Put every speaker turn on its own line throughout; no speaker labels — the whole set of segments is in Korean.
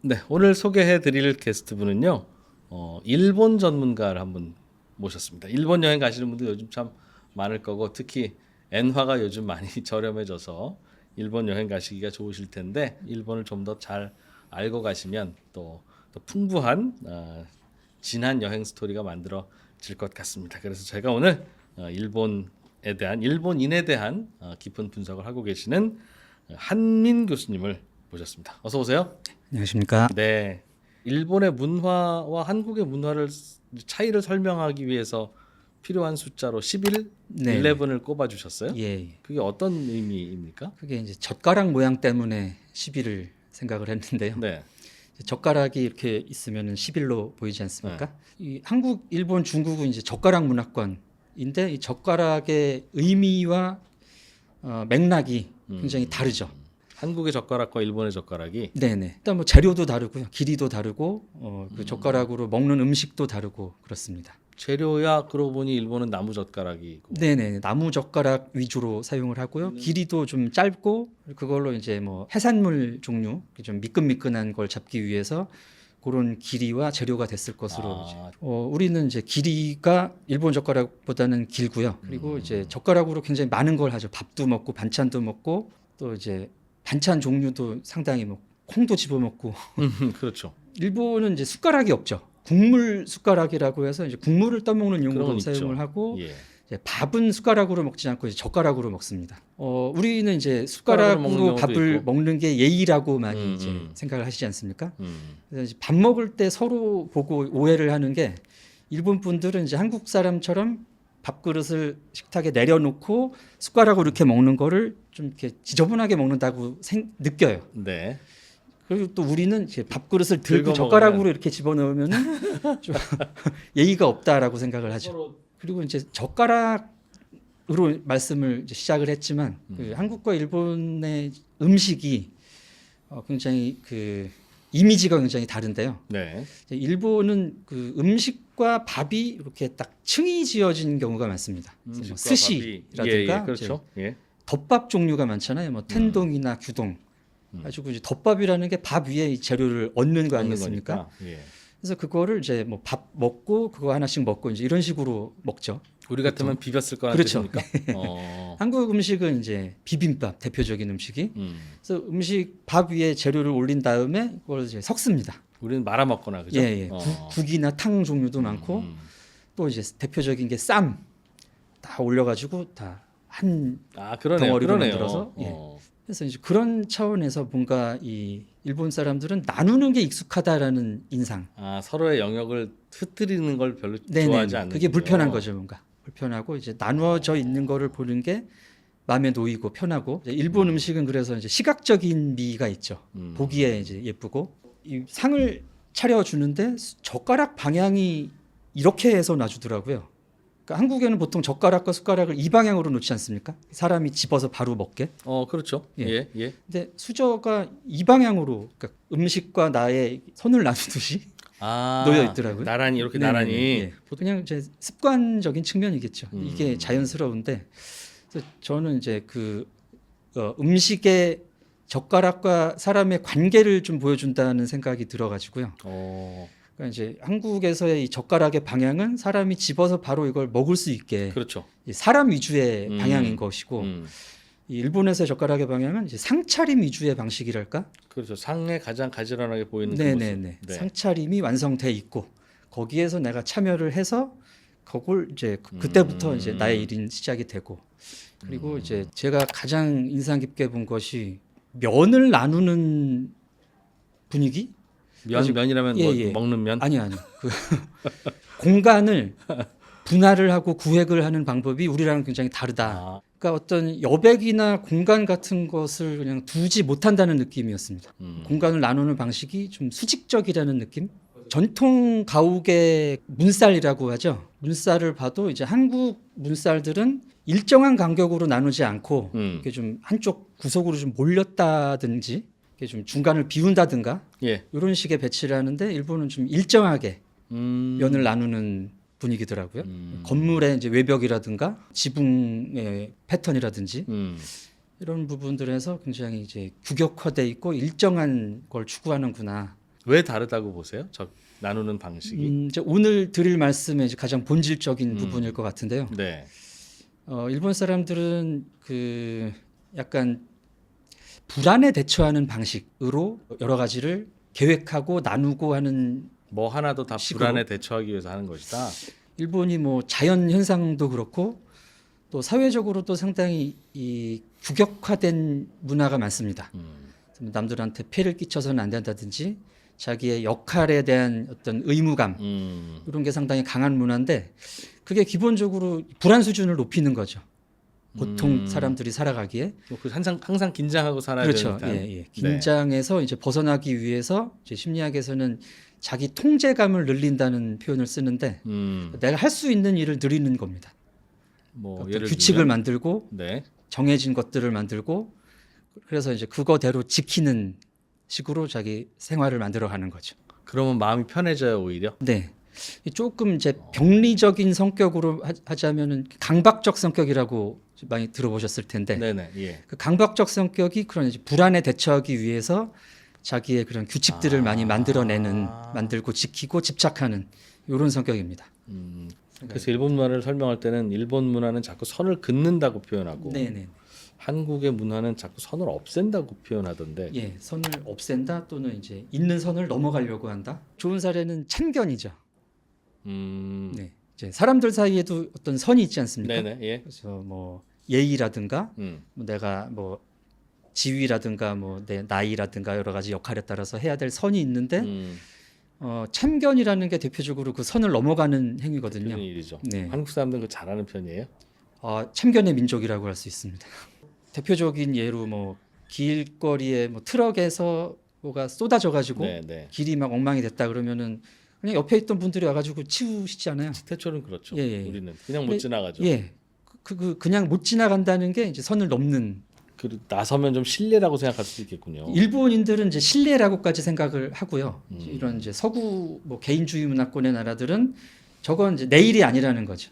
네, 오늘 소개해드릴 게스트분은요, 일본 전문가를 한분 모셨습니다. 일본 여행 가시는 분들 요즘 참 많을 거고, 특히 엔화가 요즘 많이 저렴해져서 일본 여행 가시기가 좋으실 텐데, 일본을 좀 더 잘 알고 가시면 또 풍부한 진한 여행 스토리가 만들어질 것 같습니다. 그래서 제가 오늘 일본인에 대한 깊은 분석을 하고 계시는 한민 교수님을 모셨습니다. 어서 오세요.
안녕하십니까.
네, 일본의 문화와 한국의 문화를 차이를 설명하기 위해서 필요한 숫자로 11,
네.
11을 꼽아 주셨어요.
예.
그게 어떤 의미입니까?
그게 이제 젓가락 모양 때문에 11을 생각을 했는데요.
네,
젓가락이 이렇게 있으면 11로 보이지 않습니까? 이 한국, 일본, 중국은 이제 젓가락 문화권인데 이 젓가락의 의미와 맥락이 굉장히 다르죠.
한국의 젓가락과 일본의 젓가락이
네네. 일단 뭐 재료도 다르고요, 길이도 다르고 그 젓가락으로 먹는 음식도 다르고 그렇습니다.
재료야 그러고 보니 일본은 나무 젓가락이고.
네네. 나무 젓가락 위주로 사용을 하고요. 길이도 좀 짧고 그걸로 이제 뭐 해산물 종류 좀 미끈미끈한 걸 잡기 위해서 그런 길이와 재료가 됐을 것으로 이제. 우리는 이제 길이가 일본 젓가락보다는 길고요. 그리고 이제 젓가락으로 굉장히 많은 걸 하죠. 밥도 먹고 반찬도 먹고 또 이제 반찬 종류도 상당히 뭐 콩도 집어먹고.
그렇죠.
일본은 이제 숟가락이 없죠. 국물 숟가락이라고 해서 이제 국물을 떠먹는
그런
용도로
건
사용을
있죠.
하고
예.
이제 밥은 숟가락으로 먹지 않고 이제 젓가락으로 먹습니다. 우리는 이제
숟가락으로 먹는
숟가락으로
경우도
밥을
있고.
먹는 게 예의라고 많이 이제
음.
생각을 하시지 않습니까?
음.
그래서 이제 밥 먹을 때 서로 보고 오해를 하는 게 일본 분들은 이제 한국 사람처럼 밥그릇을 식탁에 내려놓고 숟가락으로 이렇게 먹는 거를 좀 이렇게 지저분하게 먹는다고 느껴요.
네.
그리고 또 우리는 이제 밥그릇을
들고
들고 젓가락으로
먹으면.
이렇게 집어넣으면 좀 예의가 없다라고 생각을 하죠. 그리고 이제 젓가락으로 말씀을 이제 시작을 했지만 그 한국과 일본의 음식이 굉장히 그 이미지가 굉장히 다른데요.
네.
일본은 그 음식과 밥이 이렇게 딱 층이 지어진 경우가 많습니다. 그래서 뭐 스시라든가
그렇죠. 예.
덮밥 종류가 많잖아요. 뭐 텐동이나 규동. 가지고 이제 덮밥이라는 게 밥 위에 이 재료를 얹는 거
먹는
아니겠습니까?
거니까. 예.
그래서 그거를 이제 뭐 밥 먹고 그거 하나씩 먹고 이제 이런 식으로 먹죠.
우리 같으면 비볐을 거라는
그렇죠.
뜻입니까?
한국 음식은 이제 비빔밥 대표적인 음식이.
음.
그래서 음식 밥 위에 재료를 올린 다음에 그걸 이제 섞습니다.
우리는 말아 먹거나 그죠?
예. 국이나 탕 종류도 많고 또 이제 대표적인 게 쌈 다 올려가지고 다 한 덩어리로
그러네요.
만들어서. 예. 그래서 이제 그런 차원에서 뭔가 이 일본 사람들은 나누는 게 익숙하다라는 인상.
서로의 영역을 흩뜨리는 걸 별로
네네.
좋아하지 않는.
그게 불편한 거죠, 뭔가. 불편하고 이제 나누어져 있는 거를 보는 게 마음에 놓이고 편하고. 이제 일본 음식은 그래서 이제 시각적인 미가 있죠. 보기에 이제 예쁘고 이 상을 차려 주는데 젓가락 방향이 이렇게 해서 놔주더라고요. 그러니까 한국에는 보통 젓가락과 숟가락을 이 방향으로 놓지 않습니까? 사람이 집어서 바로 먹게.
그렇죠.
예.
예.
근데 수저가 이 방향으로 그러니까 음식과 나의 손을 나누듯이 놓여 있더라고요.
나란히 이렇게
네네네.
나란히.
예. 그냥 이제 습관적인 측면이겠죠. 이게 자연스러운데 그래서 저는 이제 그 음식의 젓가락과 사람의 관계를 좀 보여준다는 생각이 들어가지고요. 그러니까 이제 한국에서의 이 젓가락의 방향은 사람이 집어서 바로 이걸 먹을 수 있게
그렇죠.
사람 위주의 방향인 것이고 이 일본에서의 젓가락의 방향은 이제 상차림 위주의 방식이랄까?
그렇죠. 상에 가장 가지런하게 보이는 그
네네네.
모습. 네.
상차림이 완성돼 있고 거기에서 내가 참여를 해서 그걸 이제 그때부터 이제 나의 일인 시작이 되고 그리고 이제 제가 가장 인상 깊게 본 것이 면을 나누는 분위기?
면이라면
예.
먹는 면?
아니요. 그 공간을 분할을 하고 구획을 하는 방법이 우리랑은 굉장히 다르다. 그러니까 어떤 여백이나 공간 같은 것을 그냥 두지 못한다는 느낌이었습니다. 공간을 나누는 방식이 좀 수직적이라는 느낌? 전통 가옥의 문쌀이라고 하죠. 문쌀을 봐도 이제 한국 문쌀들은 일정한 간격으로 나누지 않고 이렇게 좀 한쪽 구석으로 좀 몰렸다든지 이렇게 좀 중간을 비운다든가 이런 식의 배치를 하는데 일본은 좀 일정하게 면을 나누는 분위기더라고요. 건물의 이제 외벽이라든가 지붕의 패턴이라든지 이런 부분들에서 굉장히 이제 규격화돼 있고 일정한 걸 추구하는구나.
왜 다르다고 보세요? 나누는 방식이?
이제 오늘 드릴 말씀의 이제 가장 본질적인 부분일 것 같은데요.
네.
일본 사람들은 그 약간 불안에 대처하는 방식으로 여러 가지를 계획하고 나누고 하는
뭐 하나도 다
식으로.
불안에 대처하기 위해서 하는 것이다.
일본이 뭐 자연 현상도 그렇고 또 사회적으로 또 상당히 이 규격화된 문화가 많습니다. 남들한테 폐를 끼쳐서는 안 된다든지 자기의 역할에 대한 어떤 의무감 이런 게 상당히 강한 문화인데 그게 기본적으로 불안 수준을 높이는 거죠. 보통 사람들이 살아가기에
그 항상 긴장하고 살아야
그렇죠.
되는
예, 예. 긴장에서 이제 벗어나기 위해서 이제 심리학에서는 자기 통제감을 늘린다는 표현을 쓰는데 내가 할 수 있는 일을 늘리는 겁니다.
뭐
어떤
예를
규칙을
들면
만들고
네.
정해진 것들을 만들고 그래서 이제 그거대로 지키는 식으로 자기 생활을 만들어가는 거죠.
그러면 마음이 편해져요 오히려.
네. 조금 이제 병리적인 성격으로 하자면은 강박적 성격이라고 많이 들어보셨을 텐데
네네. 예.
그 강박적 성격이 그런 이제 불안에 대처하기 위해서 자기의 그런 규칙들을 많이 만들고 지키고 집착하는 이런 성격입니다.
그래서 일본 문화를 설명할 때는 일본 문화는 자꾸 선을 긋는다고 표현하고
네네.
한국의 문화는 자꾸 선을 없앤다고 표현하던데.
예, 선을 없앤다 또는 이제 있는 선을 넘어가려고 한다. 좋은 사례는 참견이죠. 네, 이제 사람들 사이에도 어떤 선이 있지 않습니까?
네네. 예.
그래서 뭐 예의라든가
음.
뭐 내가 뭐 지위라든가 뭐 내 나이라든가 여러 가지 역할에 따라서 해야 될 선이 있는데 참견이라는 게 대표적으로 그 선을 넘어가는 행위거든요.
그런 일이죠.
네.
한국 사람들은 그 잘하는 편이에요.
참견의 민족이라고 할 수 있습니다. 대표적인 예로 뭐 길거리에 뭐 트럭에서 뭐가 쏟아져 가지고
네네.
길이 막 엉망이 됐다 그러면은 그냥 옆에 있던 분들이 와가지고 치우시잖아요.
태초는 그렇죠.
예, 예.
우리는 그냥 못
근데,
지나가죠.
예, 그냥 못 지나간다는 게 이제 선을 넘는.
나서면 좀 실례라고 생각할 수도 있겠군요.
일본인들은 이제 신뢰라고까지 생각을 하고요. 이런 이제 서구 뭐 개인주의 문화권의 나라들은 저건 이제 내 일이 아니라는 거죠.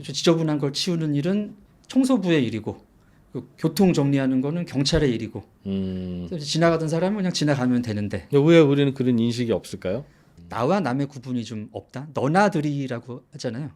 지저분한 걸 치우는 일은 청소부의 일이고 그 교통 정리하는 거는 경찰의 일이고 그래서 지나가던 사람은 그냥 지나가면 되는데
왜 우리는 그런 인식이 없을까요?
나와 남의 구분이 좀 없다. 너나들이라고 하잖아요.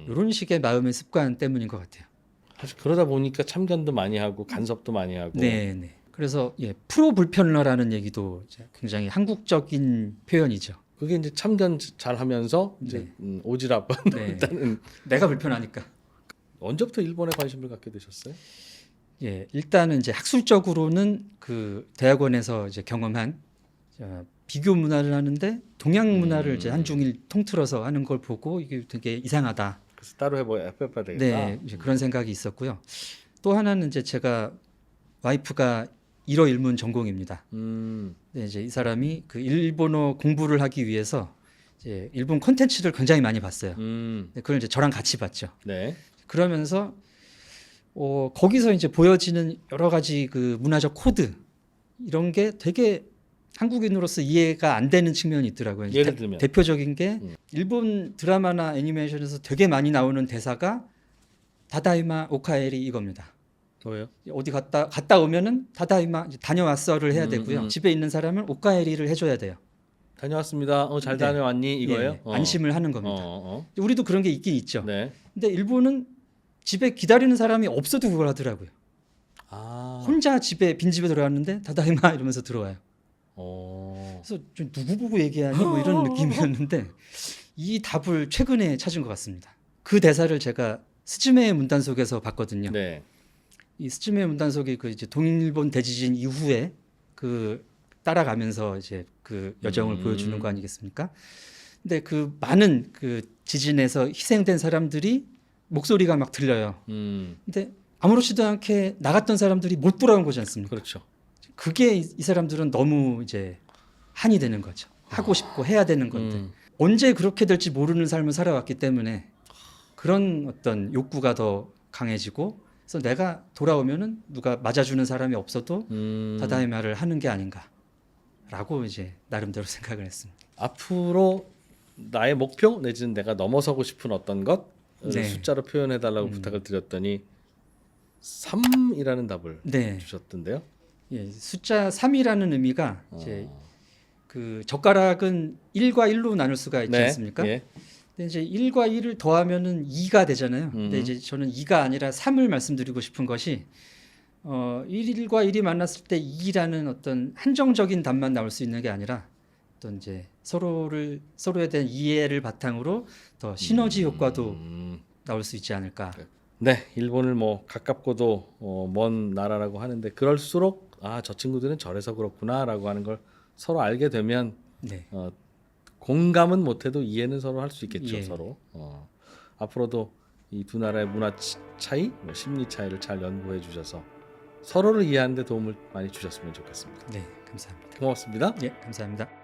이런 식의 마음의 습관 때문인 것 같아요.
사실 그러다 보니까 참견도 많이 하고 간섭도 많이 하고.
네, 네. 그래서 프로불편러라는 얘기도 굉장히 한국적인 표현이죠.
그게 이제 참견 잘하면서 이제 오지랖.
네.
일단은
내가 불편하니까.
언제부터 일본에 관심을 갖게 되셨어요?
예, 일단은 이제 학술적으로는 그 대학원에서 이제 경험한 비교 문화를 하는데 동양 문화를 이제 한중일 통틀어서 하는 걸 보고 이게 되게 이상하다.
그래서 따로 해봐야 되겠다.
네, 이제 그런 생각이 있었고요. 또 하나는 이제 제가 와이프가 일어일문 전공입니다. 네, 이제 이 사람이 그 일본어 공부를 하기 위해서 이제 일본 콘텐츠를 굉장히 많이 봤어요. 네, 그걸 이제 저랑 같이 봤죠.
네.
그러면서 거기서 이제 보여지는 여러 가지 그 문화적 코드 이런 게 되게 한국인으로서 이해가 안 되는 측면이 있더라고요.
예를 들면
대표적인 게 일본 드라마나 애니메이션에서 되게 많이 나오는 대사가 다다이마 오카에리 이겁니다.
뭐예요?
어디 갔다 오면은 다다이마 다녀왔어를 해야 되고요. 집에 있는 사람은 오카에리를 해줘야 돼요.
다녀왔습니다. 잘
네.
다녀왔니? 이거예요?
예, 안심을 하는 겁니다. 우리도 그런 게 있긴 있죠.
네.
근데 일본은 집에 기다리는 사람이 없어도 그걸 하더라고요. 혼자 빈집에 들어왔는데 다다이마 이러면서 들어와요. 그래서 좀 누구 보고 얘기하니 뭐 이런 느낌이었는데 이 답을 최근에 찾은 것 같습니다. 그 대사를 제가 스즈메의 문단속에서 봤거든요.
네.
이 스즈메의 문단속이 그 이제 동일본 대지진 이후에 그 따라가면서 이제 그 여정을 보여주는 거 아니겠습니까? 근데 그 많은 그 지진에서 희생된 사람들이 목소리가 막 들려요. 근데 아무렇지도 않게 나갔던 사람들이 못 돌아온 거지 않습니까?
그렇죠.
그게 이 사람들은 너무 이제 한이 되는 거죠. 하고 싶고 해야 되는 건데 언제 그렇게 될지 모르는 삶을 살아왔기 때문에 그런 어떤 욕구가 더 강해지고 그래서 내가 돌아오면은 누가 맞아주는 사람이 없어도 다다이마를 하는 게 아닌가라고 이제 나름대로 생각을 했습니다.
앞으로 나의 목표 내지는 내가 넘어서고 싶은 어떤 것 숫자로 표현해달라고 부탁을 드렸더니 3이라는 답을 주셨던데요.
예, 숫자 3이라는 의미가 이제 그 젓가락은 1과 1로 나눌 수가 있지
네.
않습니까?
예.
근데 이제 1과 1을 더하면은 2가 되잖아요. 근데 이제 저는 2가 아니라 3을 말씀드리고 싶은 것이 1과 1이 만났을 때 2라는 어떤 한정적인 답만 나올 수 있는 게 아니라 어떤 이제 서로에 대한 이해를 바탕으로 더 시너지 효과도 나올 수 있지 않을까.
네, 일본을 뭐 가깝고도 먼 나라라고 하는데 그럴수록 저 친구들은 저래서 그렇구나라고 하는 걸 서로 알게 되면
네.
공감은 못해도 이해는 서로 할 수 있겠죠.
예.
서로 앞으로도 이 두 나라의 문화 차이, 뭐 심리 차이를 잘 연구해 주셔서 서로를 이해하는 데 도움을 많이 주셨으면 좋겠습니다.
네, 감사합니다.
고맙습니다.
예, 감사합니다.